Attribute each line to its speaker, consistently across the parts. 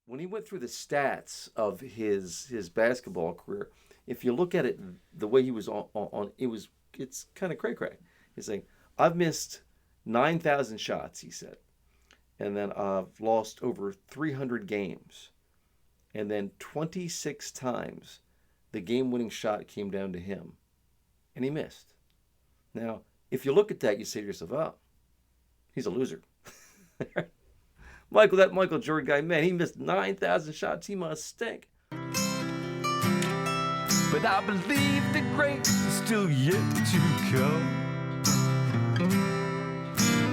Speaker 1: when he went through the stats of his basketball career, if you look at it the way he was on it's kind of cray cray. He's saying I've missed 9,000 shots, he said, and then I've lost over 300 games, and then 26 times the game-winning shot came down to him, and he missed. Now, if you look at that, you say to yourself, "Oh, he's a loser." That Michael Jordan guy, man, he missed 9,000 shots. He must stink.
Speaker 2: But I believe the great is still yet to come.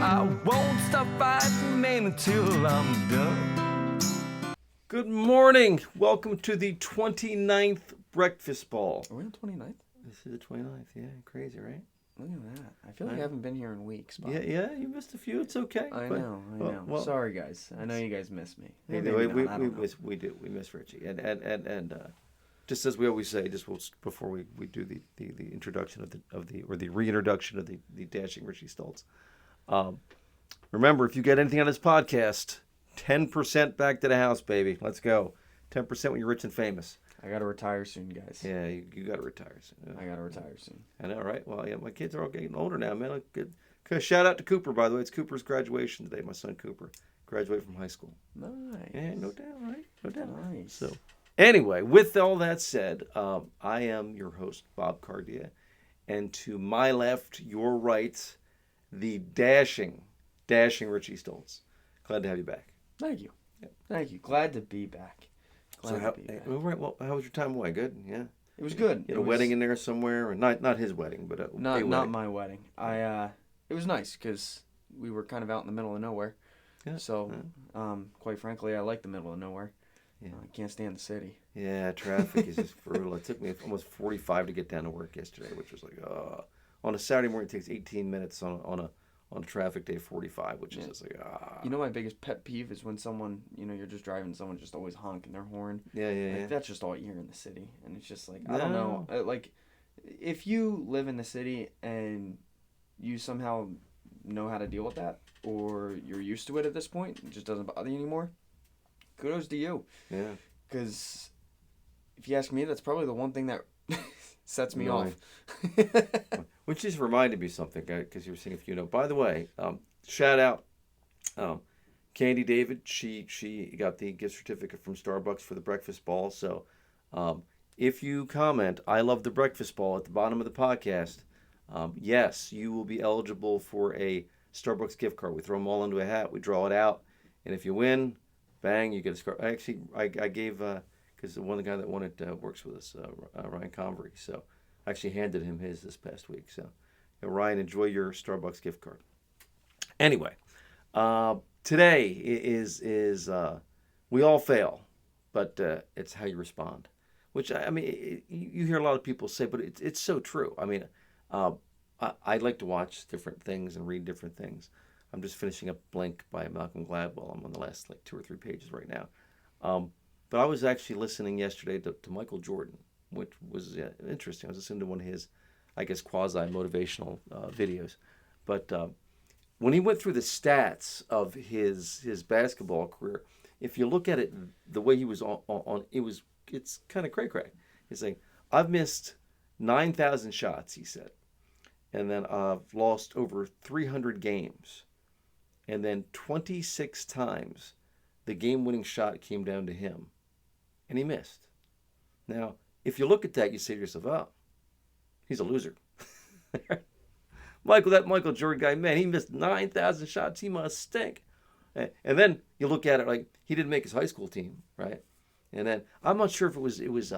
Speaker 2: I won't stop fighting, man, until I'm done.
Speaker 1: Good morning. Welcome to the 29th Breakfast Ball.
Speaker 3: Are we on 29th?
Speaker 1: This is the 29th. Yeah, crazy, right?
Speaker 3: Look at that. I feel like I haven't been here in weeks. Bob.
Speaker 1: Yeah, you missed a few. It's okay.
Speaker 3: I know.
Speaker 1: Well,
Speaker 3: sorry, guys. I know you guys miss me.
Speaker 1: We do. We miss Richie. And just as we always say, before we do the introduction of the reintroduction of the Dashing Richie Stoltz. Remember, if you get anything on this podcast, 10% back to the house, baby. Let's go. 10% when you're rich and famous.
Speaker 3: I got to retire soon, guys.
Speaker 1: Yeah, you got to retire soon.
Speaker 3: I got to retire soon.
Speaker 1: I know, right? Well, yeah, my kids are all getting older now, man. Good. Shout out to Cooper, by the way. It's Cooper's graduation today. My son Cooper graduated from high school.
Speaker 3: Nice.
Speaker 1: Yeah, no doubt, right? No doubt.
Speaker 3: Nice.
Speaker 1: So, anyway, with all that said, I am your host, Bob Cardia. And to my left, your right, the dashing Richie Stoltz. Glad to have you back.
Speaker 3: Thank you.
Speaker 1: Yep.
Speaker 3: Thank you. Glad to be back.
Speaker 1: How was your time away? Good? Yeah?
Speaker 3: It was good.
Speaker 1: You had a wedding in there somewhere? Or not his wedding, but a wedding.
Speaker 3: Not my wedding. It was nice because we were kind of out in the middle of nowhere.
Speaker 1: Yeah.
Speaker 3: So, quite frankly, I like the middle of nowhere. Yeah. I can't stand the city.
Speaker 1: Yeah, traffic is just brutal. It took me almost 45 to get down to work yesterday, which was like, on a Saturday morning, it takes 18 minutes on a traffic day . Which is just like,
Speaker 3: You know, my biggest pet peeve is when someone, you're just driving, someone just always honking their horn.
Speaker 1: Yeah.
Speaker 3: That's just all you hear in the city. And it's just like, I don't know. Like, if you live in the city and you somehow know how to deal with that, or you're used to it at this point, it just doesn't bother you anymore, kudos to you.
Speaker 1: Yeah.
Speaker 3: Because if you ask me, that's probably the one thing that sets me off.
Speaker 1: Which just reminded me something, because you were saying if you know. By the way, shout out Candy David. She got the gift certificate from Starbucks for the breakfast ball. So if you comment, "I love the breakfast ball" at the bottom of the podcast, yes, you will be eligible for a Starbucks gift card. We throw them all into a hat. We draw it out. And if you win, bang, you get a scarf. Actually, I gave, because the one guy that won it works with us, Ryan Convery. So I actually handed him his this past week. So, Ryan, enjoy your Starbucks gift card. Anyway, today is we all fail, but it's how you respond. Which, I mean, you hear a lot of people say, but it's so true. I mean, I like to watch different things and read different things. I'm just finishing up Blink by Malcolm Gladwell. I'm on the last 2 or 3 pages right now. But I was actually listening yesterday to Michael Jordan, which was interesting. I was listening to one of his, I guess, quasi-motivational videos. But when he went through the stats of his basketball career, if you look at it the way he was on it's kind of cray-cray. He's saying, I've missed 9,000 shots, he said. And then I've lost over 300 games. And then 26 times the game-winning shot came down to him. And he missed. Now, if you look at that, you say to yourself, "Oh, he's a loser." That Michael Jordan guy, man, he missed 9,000 shots. He must stink. And then you look at it like he didn't make his high school team, right? And then I'm not sure if it was because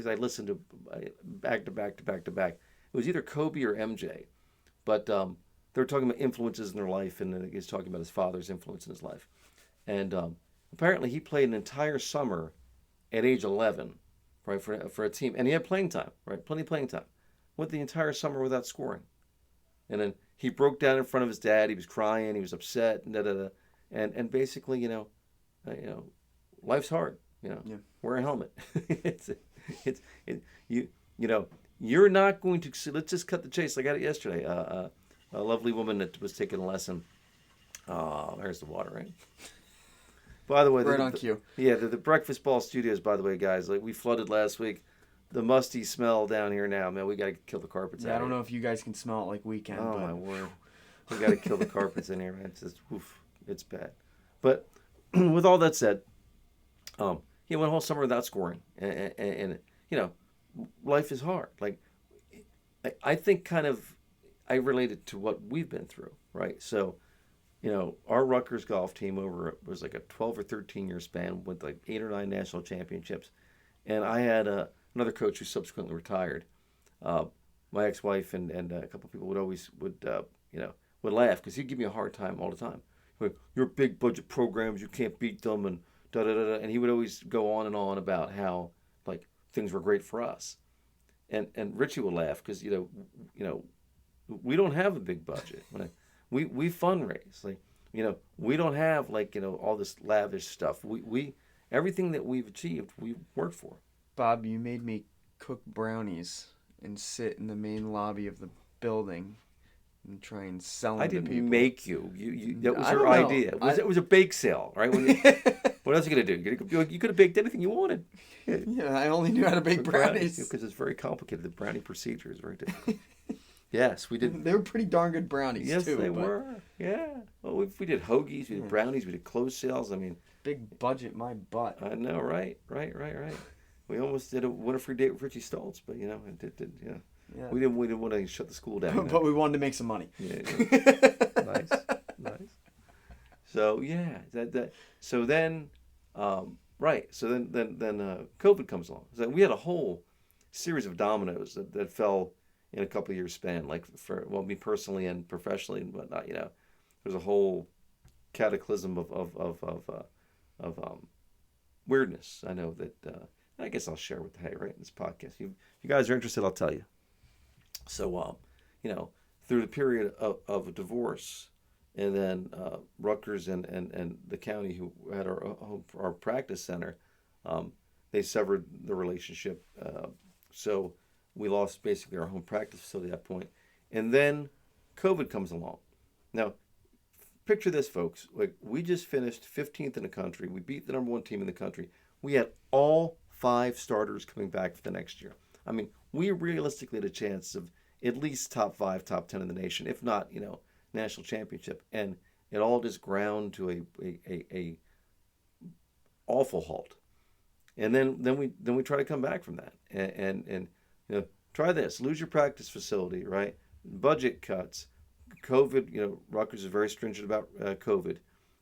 Speaker 1: I listened to back to back. It was either Kobe or MJ, but they were talking about influences in their life, and then he's talking about his father's influence in his life. And apparently he played an entire summer at age 11, right, for a team. And he had playing time, right, plenty of playing time. Went the entire summer without scoring. And then he broke down in front of his dad. He was crying. He was upset. And basically, life's hard. Yeah. Wear a helmet. You're not going to. Let's just cut the chase. I got it yesterday. A lovely woman that was taking a lesson. There's the water, right? By the way,
Speaker 3: Right on cue.
Speaker 1: Yeah, the Breakfast Ball Studios. By the way, guys, like we flooded last week. The musty smell down here now, man. We got to kill the carpets.
Speaker 3: Yeah, I don't know if you guys can smell it like we can.
Speaker 1: Oh
Speaker 3: but...
Speaker 1: my word, we got to kill the carpets in here, man. It's just, oof, it's bad. But with all that said, he went a whole summer without scoring, and you know, life is hard. Like, I think I related to what we've been through, right? So, you know, our Rutgers golf team was like a 12 or 13 year span with like 8 or 9 national championships, and I had another coach who subsequently retired. My ex-wife and a couple of people would laugh because he'd give me a hard time all the time. Like, your big budget programs, you can't beat them, and da da da. And he would always go on and on about how like things were great for us, and Richie would laugh because you know we don't have a big budget. We fundraise, like, you know, we don't have like, you know, all this lavish stuff. We everything that we've achieved, we worked for.
Speaker 3: Bob, you made me cook brownies and sit in the main lobby of the building and try and sell them
Speaker 1: I
Speaker 3: to
Speaker 1: didn't
Speaker 3: people.
Speaker 1: make you. That was
Speaker 3: I
Speaker 1: your
Speaker 3: don't know.
Speaker 1: idea. It was a bake sale, right? What else are you gonna do? You could have baked anything you wanted.
Speaker 3: Yeah, I only knew how to bake brownies.
Speaker 1: Because it's very complicated. The brownie procedure is very difficult. Yes, we did.
Speaker 3: They were pretty darn good brownies,
Speaker 1: Yes,
Speaker 3: too.
Speaker 1: they were. Yeah. Well, we did hoagies, we did brownies, we did clothes sales. I mean,
Speaker 3: big budget, my butt.
Speaker 1: I know, right. We almost did a Winifred date with Richie Stoltz, but you know, it did. Yeah.
Speaker 3: Yeah.
Speaker 1: We didn't want to shut the school down.
Speaker 3: But we wanted to make some money.
Speaker 1: Yeah. Nice. So yeah, So then, right. So then COVID comes along. So we had a whole series of dominoes that fell in a couple of years span, like for me personally and professionally and whatnot. You know, there's a whole cataclysm of weirdness. I know that. I guess I'll share with right in this podcast. You guys are interested, I'll tell you. So, you know, through the period of a divorce, and then Rutgers and the county who had our practice center, they severed the relationship. So we lost basically our home practice facility at that point. And then COVID comes along. Now, picture this, folks. Like, we just finished 15th in the country. We beat the number 1 team in the country. We had all 5 starters coming back for the next year. I mean, we realistically had a chance of at least top 5, top 10 in the nation, if not, you know, national championship. And it all just ground to a awful halt. And then we try to come back from that. And you know, try this: lose your practice facility, right? Budget cuts, COVID. You know, Rutgers is very stringent about COVID,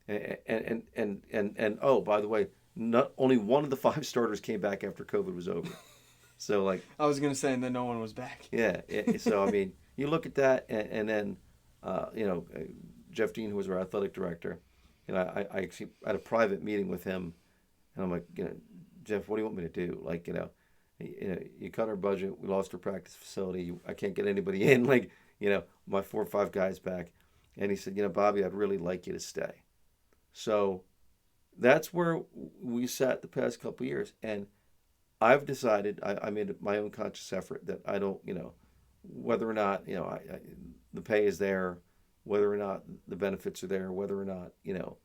Speaker 1: and oh, by the way, not only one of the 5 starters came back after COVID was over. So like,
Speaker 3: I was gonna say, and then no one was back.
Speaker 1: Yeah. So I mean, you look at that, and then you know, Jeff Dean, who was our athletic director, you know, I actually had a private meeting with him, and I'm like, you know, Jeff, what do you want me to do? Like, you know, you cut our budget. We lost our practice facility. I can't get anybody in. Like, you know, my 4 or 5 guys back. And he said, you know, Bobby, I'd really like you to stay. So that's where we sat the past couple of years. And I've decided, I made my own conscious effort that I don't, you know, whether or not, you know, the pay is there, whether or not the benefits are there, whether or not, you know,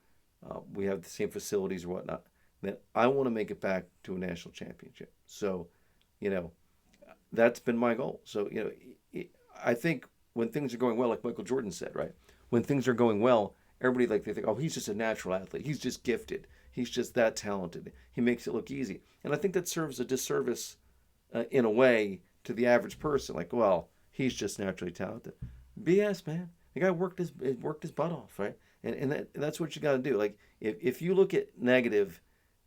Speaker 1: we have the same facilities or whatnot, that I want to make it back to a national championship. So, you know, that's been my goal. So, you know, I think when things are going well, like Michael Jordan said, right? When things are going well, everybody they think, oh, he's just a natural athlete. He's just gifted. He's just that talented. He makes it look easy. And I think that serves a disservice in a way to the average person. Like, well, he's just naturally talented. BS, man. The guy worked his butt off, right? And that's what you got to do. Like, if you look at negative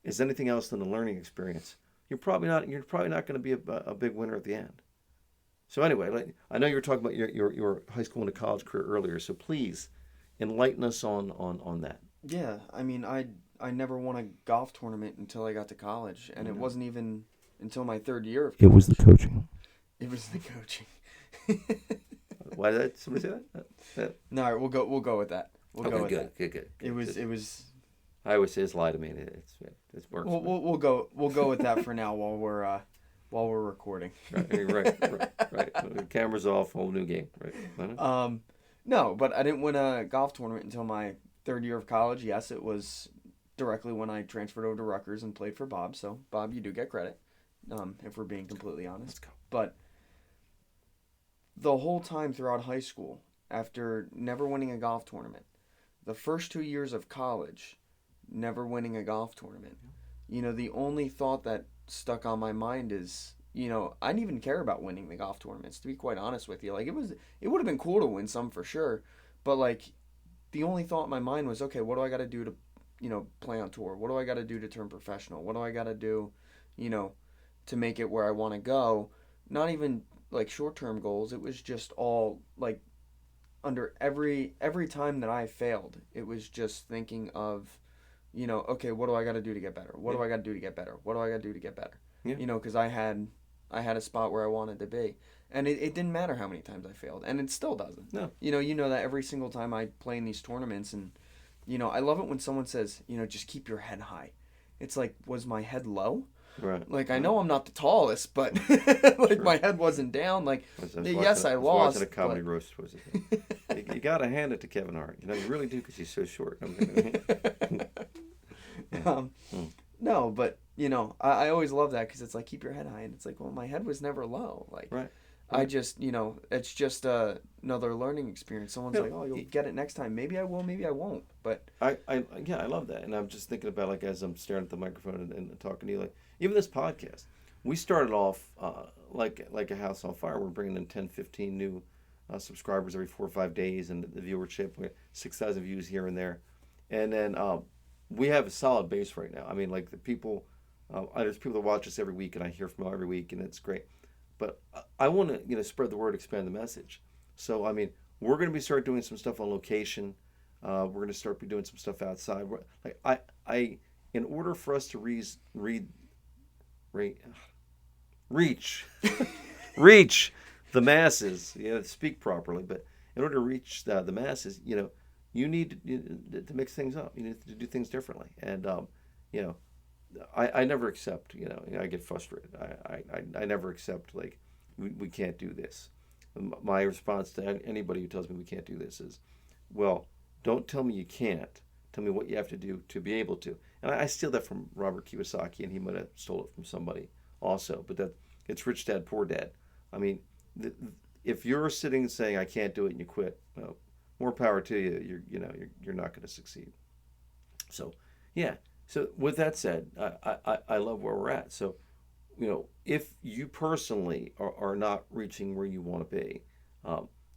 Speaker 1: as anything else than a learning experience, you're probably not going to be a big winner at the end. So anyway, like, I know you were talking about your high school and college career earlier, so please enlighten us on that.
Speaker 3: Yeah, I mean, I never won a golf tournament until I got to college, and it wasn't even until my 3rd year of college.
Speaker 1: It was the coaching.
Speaker 3: It was the coaching.
Speaker 1: Why did somebody say that?
Speaker 3: No, all right, we'll go with that. We'll go with that.
Speaker 1: Good.
Speaker 3: It was.
Speaker 1: I always say it's lie to me. It's works.
Speaker 3: We'll go with that for now while we're recording.
Speaker 1: Right. The camera's off. Whole new game. Right.
Speaker 3: No, but I didn't win a golf tournament until my 3rd year of college. Yes, it was directly when I transferred over to Rutgers and played for Bob. So Bob, you do get credit, if we're being completely honest.
Speaker 1: Let's go.
Speaker 3: But the whole time throughout high school, after never winning a golf tournament, the first 2 years of college, never winning a golf tournament, the only thought that stuck on my mind is, I didn't even care about winning the golf tournaments, to be quite honest with you. Like, it would have been cool to win some for sure, but like, the only thought in my mind was, okay, what do I got to do to, play on tour? What do I got to do to turn professional? What do I got to do, to make it where I want to go? Not even like short-term goals. It was just all like, under every time that I failed, it was just thinking of, okay, what do I got to do to get better? What do I got to do to get better? What do I got to do to get better?
Speaker 1: Yeah.
Speaker 3: Because I had a spot where I wanted to be, and it didn't matter how many times I failed, and it still doesn't.
Speaker 1: No.
Speaker 3: You know that every single time I play in these tournaments, and I love it when someone says, just keep your head high. It's like, was my head low?
Speaker 1: Right.
Speaker 3: Like, I know I'm not the tallest, but like, my head wasn't down. Like, yes, I lost.
Speaker 1: Watching a comedy roast. Was it? You got to hand it to Kevin Hart. You really do, because he's so short.
Speaker 3: No, but I always love that, because it's like, keep your head high, and it's like, well, my head was never low. Like,
Speaker 1: right.
Speaker 3: I just, it's just another learning experience. Someone's like, oh, you'll get it next time. Maybe I will, maybe I won't. But
Speaker 1: I love that, and I'm just thinking about, like, as I'm staring at the microphone and talking to you, like, even this podcast, we started off like a house on fire. We're bringing in 10, 15 new subscribers every 4 or 5 days, and the viewership, we have 6,000 views here and there, and then we have a solid base right now. I mean, like, the people, there's people that watch us every week, and I hear from them every week, and it's great. But I want to, spread the word, expand the message. So, I mean, we're going to start doing some stuff on location. We're going to start doing some stuff outside. Like, in order for us to reach the masses, speak properly. But in order to reach the masses, you need to mix things up. You need to do things differently. And I never accept. I get frustrated. I never accept, like, we can't do this. My response to anybody who tells me we can't do this is, well, don't tell me you can't. Tell me what you have to do to be able to. And I steal that from Robert Kiyosaki, and he might have stole it from somebody also. But it's Rich Dad, Poor Dad. I mean, if you're sitting and saying I can't do it and you quit, well, more power to you. You're not going to succeed. So, yeah. So with that said, I love where we're at. So, if you personally are not reaching where you want to be,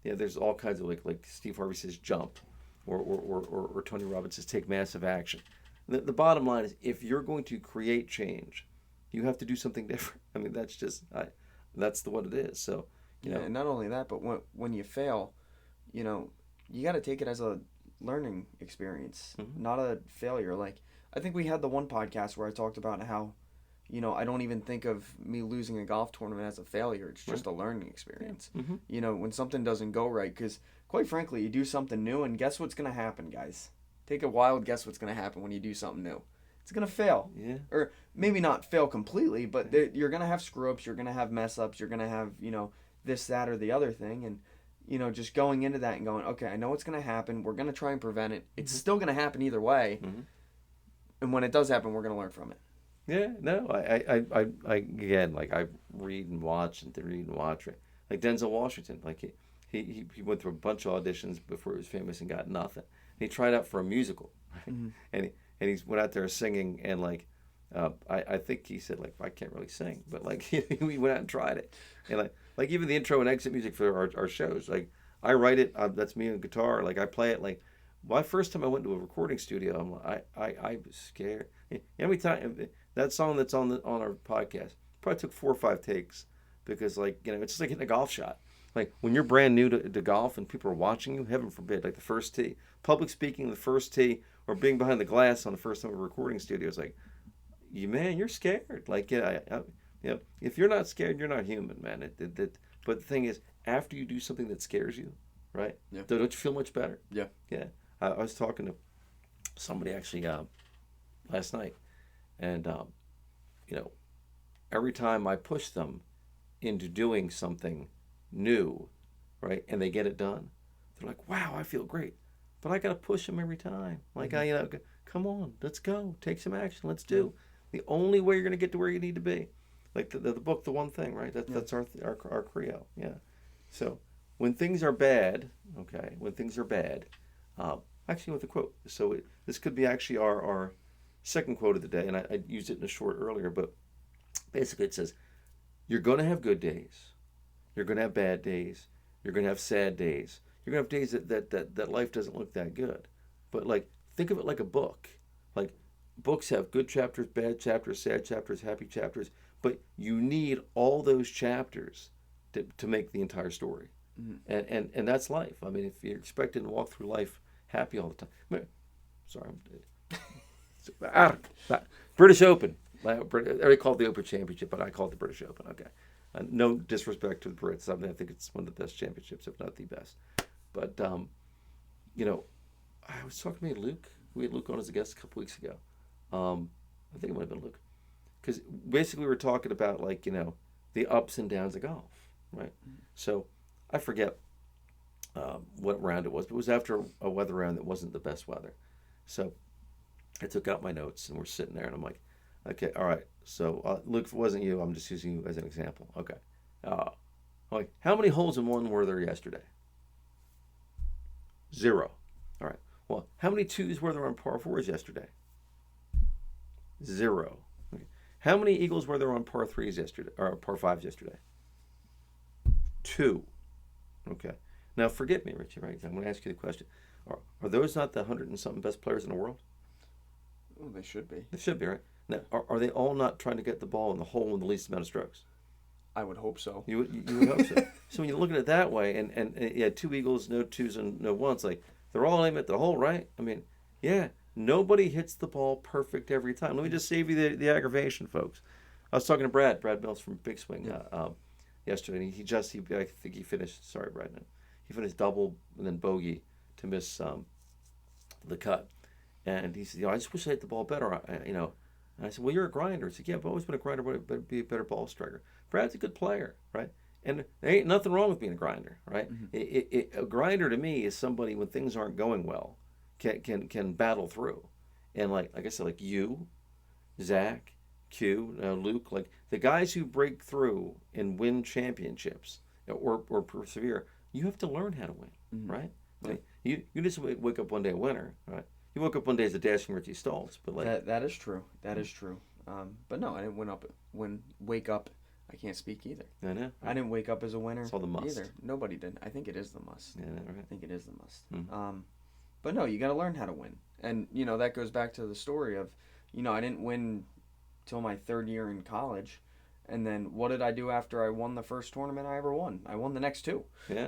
Speaker 1: there's all kinds of, like Steve Harvey says, jump, or Tony Robbins says, take massive action. The bottom line is, if you're going to create change, you have to do something different. I mean, that's just that's what it is. So,
Speaker 3: and not only that, but when you fail, you got to take it as a learning experience, not a failure. Like, I think we had the one podcast where I talked about how, I don't even think of me losing a golf tournament as a failure. It's just a learning experience. Yeah. When something doesn't go right, because quite frankly, you do something new, and guess what's going to happen, guys? Take a wild guess what's going to happen when you do something new. It's going to fail.
Speaker 1: Yeah.
Speaker 3: Or maybe not fail completely, but you're going to have screw-ups, you're going to have mess-ups, you're going to have, this, that, or the other thing, and just going into that and going, okay, I know what's going to happen. We're going to try and prevent it. It's still going to happen either way. And when it does happen, we're going to learn from it.
Speaker 1: Yeah, no, I again, like, I read and watch and read and watch. Like Denzel Washington, like he went through a bunch of auditions before he was famous and got nothing. And he tried out for a musical, and he went out there singing, and like, I think he said, like, I can't really sing, but like he went out and tried it, and like even the intro and exit music for our shows, like, I write it. That's me on guitar. Like, I play it. Like, my first time I went to a recording studio, I was scared. Every time that song that's on our podcast probably took 4 or 5 takes, because, like, it's just like hitting a golf shot. Like, when you're brand new to golf and people are watching you, heaven forbid, like the first tee, public speaking, the first tee, or being behind the glass on the first time of a recording studio, it's like, you're scared. Like, if you're not scared, you're not human, man. But the thing is, after you do something that scares you, right?
Speaker 3: Yeah.
Speaker 1: Don't you feel much better?
Speaker 3: Yeah.
Speaker 1: Yeah. I was talking to somebody actually last night, and every time I push them into doing something new, right, and they get it done, they're like, wow, I feel great. But I got to push them every time. Like, Come on, let's go. Take some action. Let's do. The only way you're going to get to where you need to be. Like the book, The One Thing, right? That's our credo. Yeah. So when things are bad, okay, when things are bad, actually with a quote. So this could be actually our second quote of the day, and I used it in a short earlier, but basically it says, you're going to have good days. You're going to have bad days. You're going to have sad days. You're going to have days that life doesn't look that good. But like, think of it like a book. Like, books have good chapters, bad chapters, sad chapters, happy chapters, but you need all those chapters to make the entire story. Mm-hmm. And that's life. I mean, if you're expected to walk through life happy all the time. Sorry, British Open. I already called it the Open Championship, but I call it the British Open. Okay. No disrespect to the Brits. I mean, I think it's one of the best championships, if not the best. But, you know, I was talking to Luke. We had Luke on as a guest a couple weeks ago. I think it might have been Luke. Because basically we were talking about, like, you know, the ups and downs of golf, right? Mm-hmm. So I forget what round it was, but it was after a weather round that wasn't the best weather. So I took out my notes, and we're sitting there, and I'm like, okay, all right. So, Luke, if it wasn't you, I'm just using you as an example. Okay. Like, how many holes in one were there yesterday? 0. All right. Well, how many twos were there on par 4s yesterday? 0. Okay. How many eagles were there on par 3s yesterday, or par 5s yesterday? 2. Okay. Now, forgive me, Richie, right? I'm going to ask you the question. Are those not the 100 and something best players in the world?
Speaker 3: Oh, they should be.
Speaker 1: They should be, right? Now, are they all not trying to get the ball in the hole in the least amount of strokes?
Speaker 3: I would hope so.
Speaker 1: You would hope so. So when you look at it that way, and yeah, 2 eagles, no 2s, and no 1s, like, they're all aiming at the hole, right? I mean, yeah, nobody hits the ball perfect every time. Let me just save you the aggravation, folks. I was talking to Brad Mills from Big Swing yesterday, and I think he finished, sorry, Brad, no, he finished double and then bogey to miss the cut. And he said, you know, I just wish I hit the ball better, you know. And I said, well, you're a grinder. He said, yeah, I've always been a grinder, but be a better ball striker. Brad's a good player, right? And there ain't nothing wrong with being a grinder, right? Mm-hmm. A grinder to me is somebody when things aren't going well can battle through. And like I said, like you, Zach, Q, Luke, like the guys who break through and win championships or persevere, you have to learn how to win, mm-hmm. right? Like, you just wake up one day a winner, right? You woke up one day as a dashing Richie Stoltz, but like
Speaker 3: that is true. That is true. But no, I didn't wake up. I can't speak either.
Speaker 1: I know.
Speaker 3: I didn't wake up as a winner.
Speaker 1: It's all the must.
Speaker 3: Either. Nobody did. I think it is the must.
Speaker 1: Yeah, right.
Speaker 3: I think it is the must.
Speaker 1: Mm-hmm.
Speaker 3: But no, you got to learn how to win, and you know that goes back to the story of, you know, I didn't win till my 3rd year in college. And then what did I do after I won the first tournament I ever won? I won the next 2.
Speaker 1: Yeah.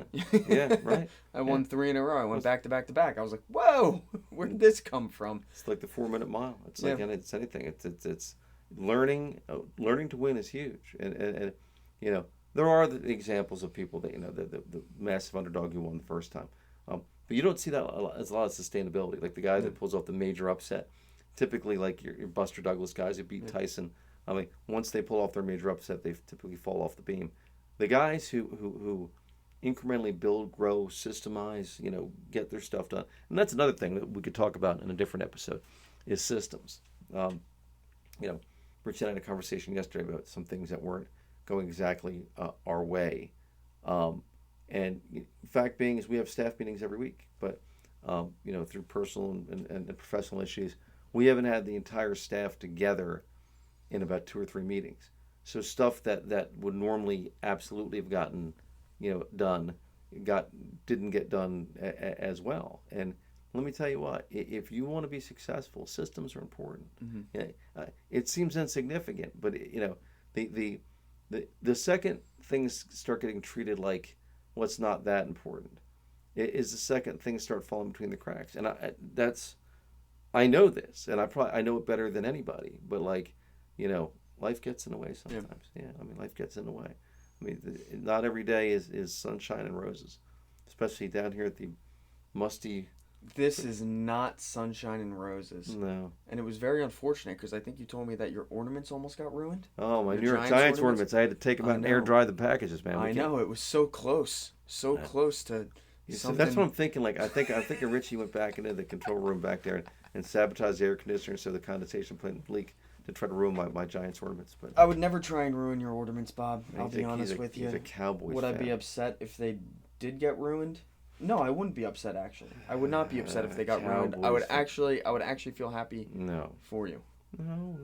Speaker 1: Yeah, right.
Speaker 3: I won 3 in a row. I went back to back to back. I was like, whoa, where did this come from?
Speaker 1: It's like the 4-minute mile. It's like, and it's anything. It's learning to win is huge. And you know, there are the examples of people that, you know, the massive underdog who won the first time. But you don't see that as a lot of sustainability. Like the guy that pulls off the major upset, typically like your Buster Douglas guys who beat Tyson. I mean, once they pull off their major upset, they typically fall off the beam. The guys who incrementally build, grow, systemize, you know, get their stuff done. And that's another thing that we could talk about in a different episode, is systems. You know, Rich and I had a conversation yesterday about some things that weren't going exactly our way. And fact being is we have staff meetings every week, but, you know, through personal and professional issues, we haven't had the entire staff together in about 2 or 3 meetings. So stuff that would normally absolutely have gotten, you know, done, didn't get done as well. And let me tell you what, if you want to be successful, systems are important. Mm-hmm. Yeah, it seems insignificant, but you know, the second things start getting treated like what's not that important, is the second things start falling between the cracks. And I know this, and I know it better than anybody, but like, you know, life gets in the way sometimes. Yeah, I mean, life gets in the way. I mean, not every day is sunshine and roses, especially down here at the musty.
Speaker 3: This is not sunshine and roses.
Speaker 1: No.
Speaker 3: And it was very unfortunate because I think you told me that your ornaments almost got ruined.
Speaker 1: Oh, my New York Giants ornaments. I had to take them out and air dry the packages, man.
Speaker 3: I know. It was so close. So close to something.
Speaker 1: That's what I'm thinking. Like, I think Richie went back into the control room back there and sabotage the air conditioner so the condensation plant leak to try to ruin my Giants ornaments. But
Speaker 3: I would never try and ruin your ornaments, Bob. I'll be honest with you.
Speaker 1: He's a Cowboys
Speaker 3: Would I
Speaker 1: fan.
Speaker 3: be upset if they did get ruined? No, I wouldn't be upset actually. I would not be upset if they got ruined. I would actually feel happy for you.
Speaker 1: No.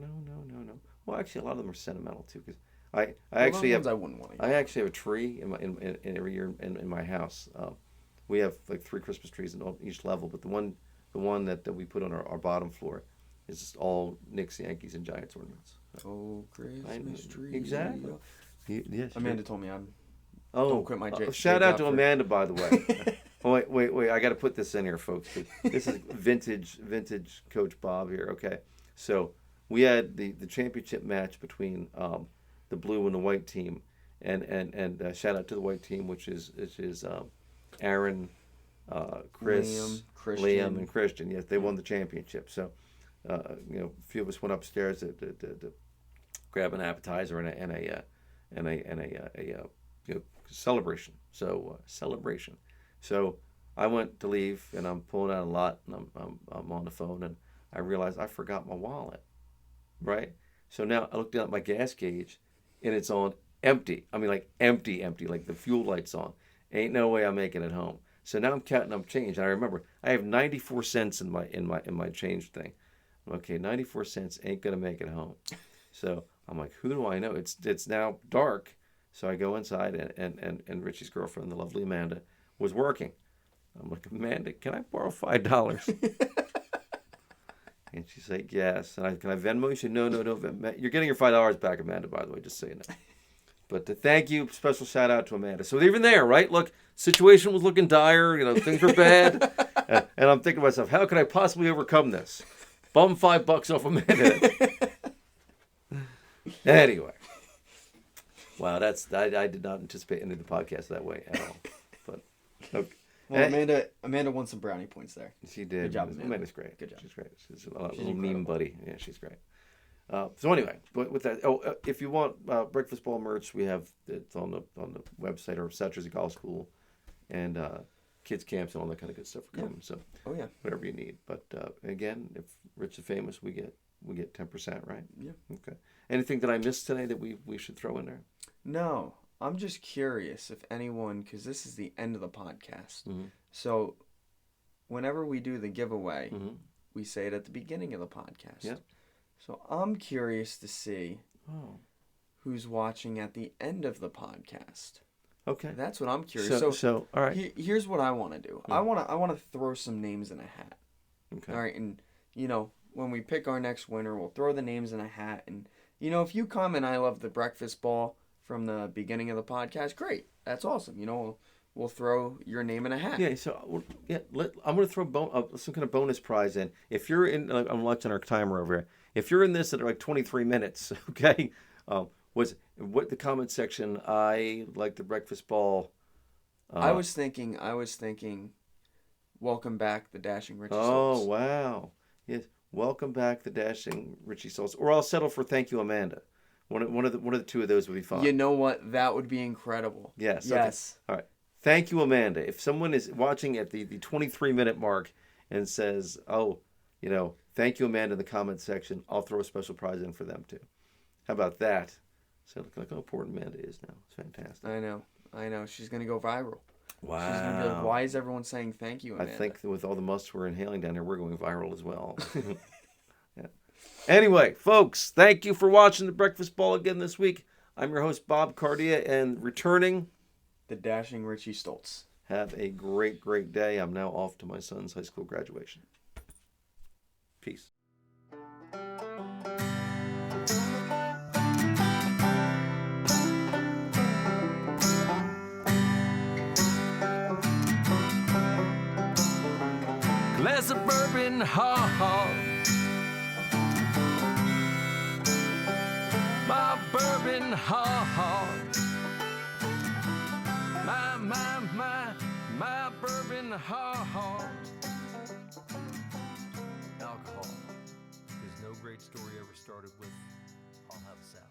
Speaker 1: Well, actually, a lot of them are sentimental too, because I
Speaker 3: actually have
Speaker 1: a tree in every year in my house. We have like 3 Christmas trees on each level, but the one that we put on our bottom floor is just all Knicks, Yankees, and Giants ornaments.
Speaker 3: Oh, Christmas tree.
Speaker 1: Exactly. Yes.
Speaker 3: Amanda told me I'm.
Speaker 1: Oh,
Speaker 3: don't quit my
Speaker 1: shout out to Amanda, by the way. Oh, wait! I got to put this in here, folks. This is vintage Coach Bob here. Okay, so we had the championship match between the blue and the white team, and shout out to the white team, which is Aaron, Chris, Liam, and Christian. Yes, they won the championship. So, a few of us went upstairs to grab an appetizer and a celebration. So celebration. So I went to leave, and I'm pulling out a lot, and I'm on the phone, and I realized I forgot my wallet. Right. So now I looked down at my gas gauge, and it's on empty. I mean, like empty, like the fuel light's on. Ain't no way I'm making it home. So now I'm counting up change. And I remember I have 94 cents in my change thing. Okay, 94 cents ain't gonna make it home. So I'm like, who do I know? It's now dark. So I go inside, and Richie's girlfriend, the lovely Amanda, was working. I'm like, Amanda, can I borrow $5? And she's like, yes. And can I Venmo? She said, no. You're getting your $5 back, Amanda, by the way, just so you know. But thank you. Special shout out to Amanda. So even there, right? Look, situation was looking dire. Things were bad. And I'm thinking to myself, how could I possibly overcome this? Bum $5 off Amanda. Anyway. Wow, I did not anticipate ending the podcast that way at all. But okay.
Speaker 3: Well, Amanda won some brownie points there.
Speaker 1: She did.
Speaker 3: Good job, Amanda.
Speaker 1: Amanda's great.
Speaker 3: Good job.
Speaker 1: She's great. She's a little meme buddy. Yeah, she's great. So anyway, but with that, if you want breakfast ball merch, we have it's on the website or South Jersey Golf School, and kids camps and all that kind of good stuff are coming. So whatever you need. But again, if Rich is famous, we get 10%, right?
Speaker 3: Yeah.
Speaker 1: Okay. Anything that I missed today that we should throw in there?
Speaker 3: No, I'm just curious if anyone, because this is the end of the podcast.
Speaker 1: Mm-hmm.
Speaker 3: So whenever we do the giveaway, we say it at the beginning of the podcast.
Speaker 1: Yep.
Speaker 3: So I'm curious to see who's watching at the end of the podcast.
Speaker 1: Okay.
Speaker 3: That's what I'm curious.
Speaker 1: So all right.
Speaker 3: Here's what I want to do. I want to throw some names in a hat.
Speaker 1: Okay.
Speaker 3: All right, and when we pick our next winner, we'll throw the names in a hat, and if you comment, I love the breakfast ball from the beginning of the podcast, great. That's awesome. We'll throw your name in a hat.
Speaker 1: Yeah, so I'm going to throw some kind of bonus prize in. If you're in, I'm watching our timer over here. If you're in this at like 23 minutes, okay, what the comment section, I like the breakfast ball.
Speaker 3: I was thinking, welcome back, the Dashing Richie Stoltz.
Speaker 1: Oh, wow. Yes, welcome back, the Dashing Richie Stoltz. Or I'll settle for thank you, Amanda. One of the two of those would be fine.
Speaker 3: You know what? That would be incredible.
Speaker 1: Yes.
Speaker 3: Yes.
Speaker 1: Okay. All right. Thank you, Amanda. If someone is watching at the 23-minute mark and says, thank you, Amanda, in the comments section, I'll throw a special prize in for them too. How about that? So look how important Amanda is now. It's fantastic.
Speaker 3: I know. She's going to go viral.
Speaker 1: Wow.
Speaker 3: She's going to be like, why is everyone saying thank you, Amanda?
Speaker 1: I think that with all the musts we're inhaling down here, we're going viral as well. Yeah. Anyway, folks, thank you for watching The Breakfast Ball again this week. I'm your host, Bob Cardia, and returning,
Speaker 3: the Dashing Richie Stoltz.
Speaker 1: Have a great, great day. I'm now off to my son's high school graduation. Peace.
Speaker 2: Glass of bourbon, ha. My bourbon, ha. My bourbon, ha. Alcohol. Because no great story ever started with, I'll have a salad.